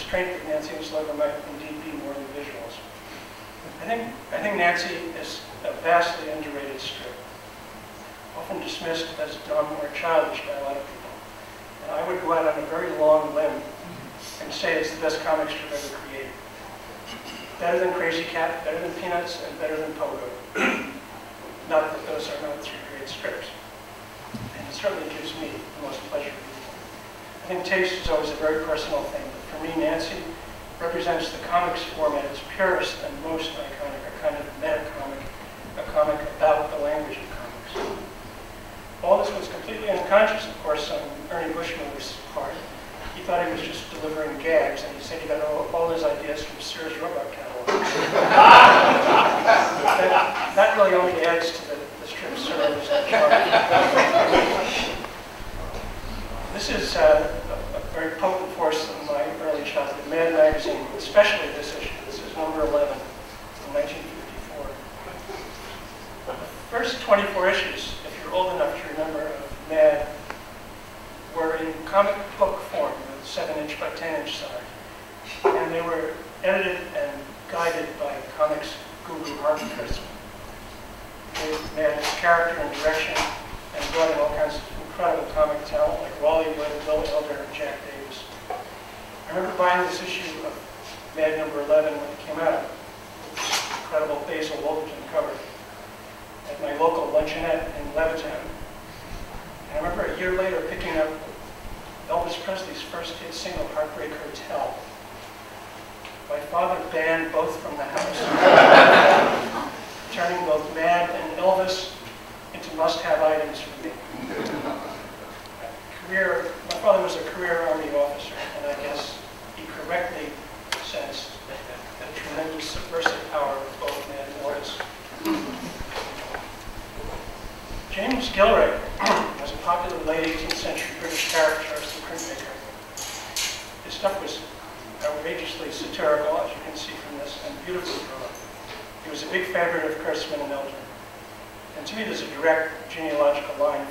restraint that Nancy was deliver might indeed be more than visuals. I think Nancy is a vastly underrated strip, often dismissed as dumb or childish by a lot of people. And I would go out on a very long limb and say it's the best comic strip ever created. Better than Crazy Cat, better than Peanuts, and better than Pogo. Not that those are not three great strips. And it certainly gives me the most pleasure reading. I think taste is always a very personal thing, but for me, Nancy represents the comics format as purest and most iconic, a kind of meta-comic, a comic about the language of comics. All this was completely unconscious, of course, on Ernie Bushmiller's part. He thought he was just delivering gags, and he said he got all his ideas from Sears Roebuck catalog. that really only adds to the strip's service and charm. This is a very potent force in my early childhood. Mad magazine, especially this issue. This is number 11 from 1954. The first 24 issues, if you're old enough to remember, of Mad, were in comic book form, with 7-inch by 10-inch size. And they were edited and guided by comics guru Harvey Kurtzman. They had his character and direction and brought in all kinds of incredible comic talent like Wally Wood, Will Elder, and Jack Davis. I remember buying this issue of Mad number 11 when it came out. Incredible Basil Wolverton cover at my local luncheonette in Levittown. And I remember a year later picking up Elvis Presley's first hit single, Heartbreak Hotel. My father banned both from the house, turning both Mad and Elvis into must-have items for me. My father was a career Army officer, and I guess he correctly sensed the tremendous subversive power of both Mad and Elvis. James Gilray was a popular late 18th century British caricaturist and printmaker. His stuff was outrageously satirical, as you can see from this, and beautifully drawn. He was a big favorite of Kurtzman and Elder. And to me, there's a direct genealogical line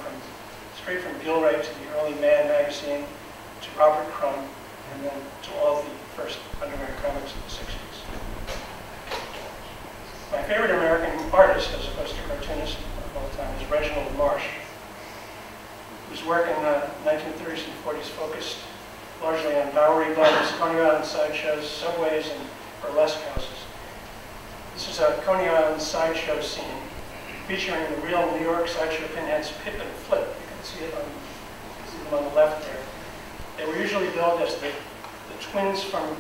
straight from Gilray to the early Mad magazine, to Robert Crumb, and then to all the first Underground comics of the 60s. My favorite American artist, as opposed to cartoonist of all time, is Reginald Marsh, whose work in the 1930s and 40s focused largely on Bowery bums, Coney Island sideshows, subways, and burlesque houses. This is a Coney Island sideshow scene featuring the real New York sideshow pinheads Pip and Flip. You can see them on the left there. They were usually billed as the twins from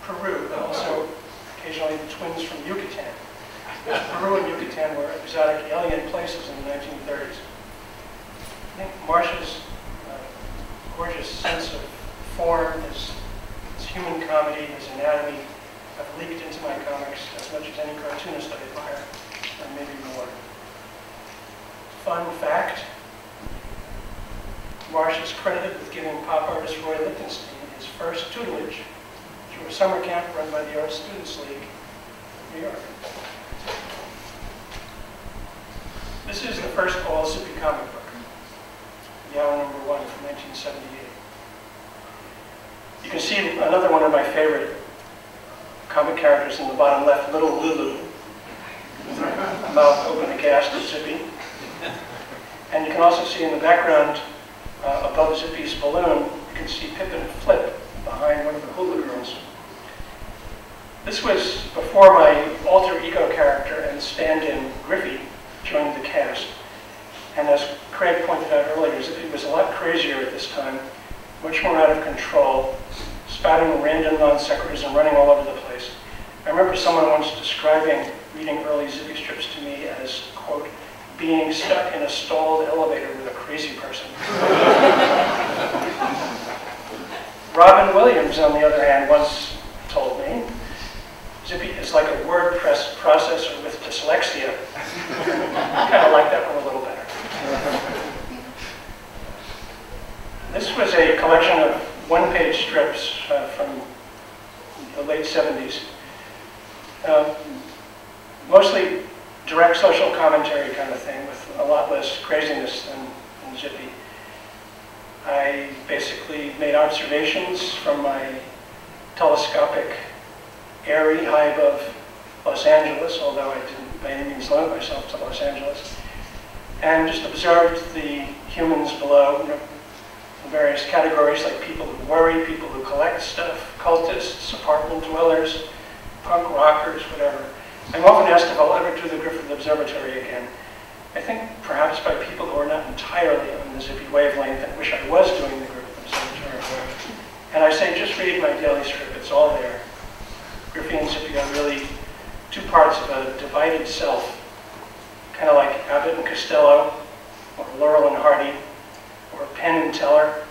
Peru, but also occasionally the twins from Yucatan. Peru and Yucatan were exotic alien places in the 1930s. I think Marsh's gorgeous sense of form, his human comedy, his anatomy, have leaked into my comics as much as any cartoonist I admire, or maybe more. Fun fact, Marsh is credited with giving pop artist Roy Lichtenstein his first tutelage through a summer camp run by the Art Students League of New York. This is the first all Zippy comic book, Yellow number 1 from 1978. You can see another one of my favorite comic characters in the bottom left, Little Lulu, with her mouth open aghast at Zippy. And you can also see in the background, above Zippy's balloon, you can see Pip and Flip behind one of the hula girls. This was before my alter ego character and stand-in, Griffey, joined the cast. And as Craig pointed out earlier, Zippy was a lot crazier at this time, much more out of control, spouting random non sequiturs and running all over the place. I remember someone once describing reading early Zippy strips to me as, quote, being stuck in a stalled elevator with a crazy person. Robin Williams, on the other hand, once told me, Zippy is like a word processor with dyslexia. I kind of like that one a little better. This was a collection of one-page strips from the late 70s. Mostly direct social commentary kind of thing with a lot less craziness than Zippy. I basically made observations from my telescopic eyrie high above Los Angeles, although I didn't by any means limit myself to Los Angeles, and just observed the humans below, in various categories like people who worry, people who collect stuff, cultists, apartment dwellers, punk rockers, whatever. I'm often asked if I'll ever do the Griffith Observatory again. I think perhaps by people who are not entirely on the Zippy wavelength and wish I was doing the Griffith Observatory. And I say, just read my daily strip, it's all there. Griffith and Zippy are really two parts of a divided self, kind of like Abbott and Costello, or Laurel and Hardy, or Penn and Teller.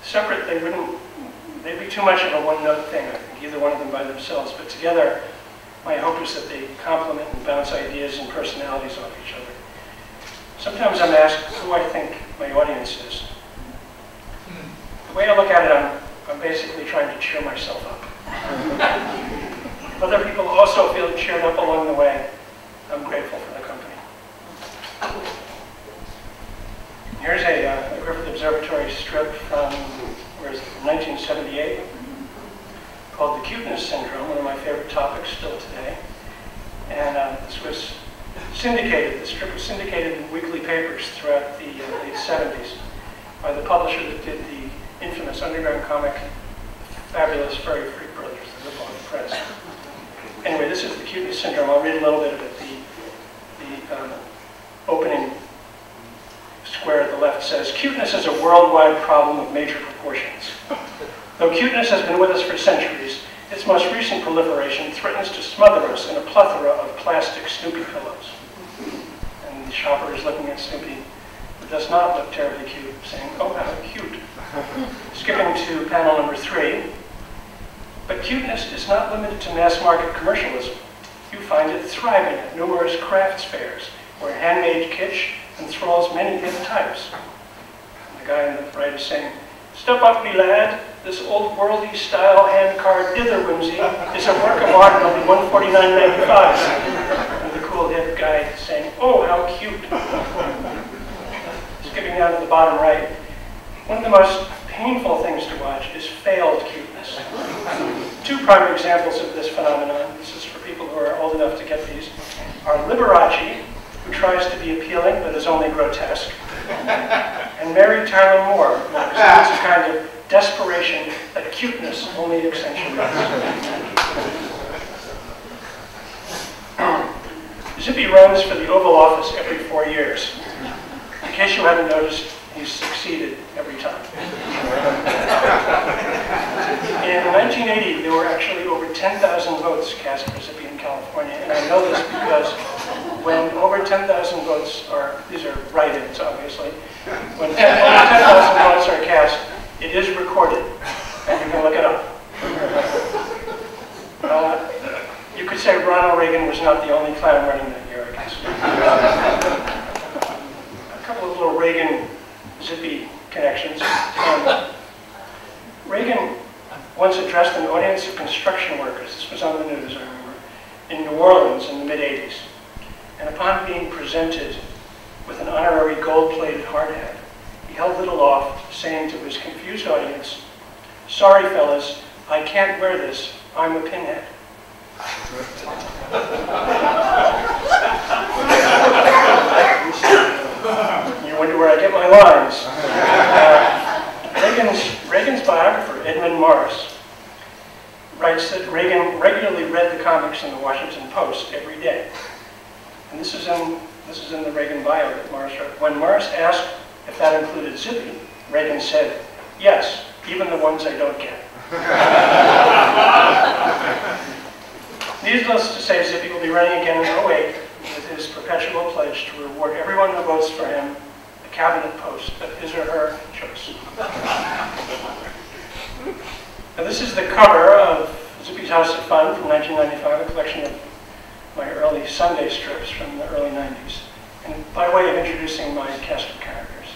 Separate, they'd be too much of a one-note thing, I think, either one of them by themselves, but together, my hope is that they complement and bounce ideas and personalities off each other. Sometimes I'm asked who I think my audience is. The way I look at it, I'm basically trying to cheer myself up. If other people also feel cheered up along the way, I'm grateful for the company. Here's a Griffith Observatory strip from, 1978. Called the cuteness syndrome, one of my favorite topics still today. And this was syndicated, the strip was syndicated in weekly papers throughout the late 70s by the publisher that did the infamous underground comic, Fabulous Furry Freak Brothers, the Rip-Off Press. Anyway, this is the cuteness syndrome. I'll read a little bit of it. The opening square at the left says, "Cuteness is a worldwide problem of major proportions. Though cuteness has been with us for centuries, its most recent proliferation threatens to smother us in a plethora of plastic Snoopy pillows." And the shopper is looking at Snoopy, who does not look terribly cute, saying, "Oh, how cute." Skipping to panel number 3. But cuteness is not limited to mass market commercialism. You find it thriving at numerous crafts fairs, where handmade kitsch enthralls many hip types. And the guy on the right is saying, "Step up, me lad. This old worldy style hand-carved dither whimsy is a work of art and only $149.95. And the cool hip guy saying, "Oh, how cute." Skipping down to the bottom right, one of the most painful things to watch is failed cuteness. 2 prime examples of this phenomenon, this is for people who are old enough to get these, are Liberace, who tries to be appealing but is only grotesque, and Mary Tyler Moore, who exhibits a kind of desperation that cuteness only accentuates. Zippy runs for the Oval Office every 4 years. In case you haven't noticed, he's succeeded every time. In 1980, there were actually over 10,000 votes cast for Zippy in California, and I know this because when over 10,000 votes are, these are write-ins obviously, when over 10,000 votes are cast, it is recorded, and you can look it up. You could say Ronald Reagan was not the only clown running that year, I guess. A couple of little Reagan-Zippy connections. Reagan once addressed an audience of construction workers, this was on the news, I remember, in New Orleans in the mid-'80s. And upon being presented with an honorary gold-plated hard hat, he held it aloft, saying to his confused audience, "Sorry, fellas, I can't wear this. I'm a pinhead." You wonder where I get my lines. Reagan's biographer, Edmund Morris, writes that Reagan regularly read the comics in the Washington Post every day. And this is in the Reagan bio that Morris wrote. When Morris asked if that included Zippy, Reagan said, "Yes, even the ones I don't get." Needless to say, Zippy will be running again in 2008 with his perpetual pledge to reward everyone who votes for him a cabinet post of his or her choice. Now, this is the cover of Zippy's House of Fun from 1995, a collection of my early Sunday strips from the early 90s. And by way of introducing my cast of characters,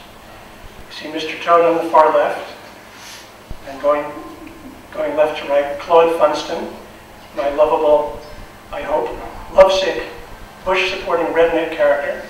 you see Mr. Toad on the far left, and going left to right, Claude Funston, my lovable, I hope, lovesick, Bush-supporting redneck character.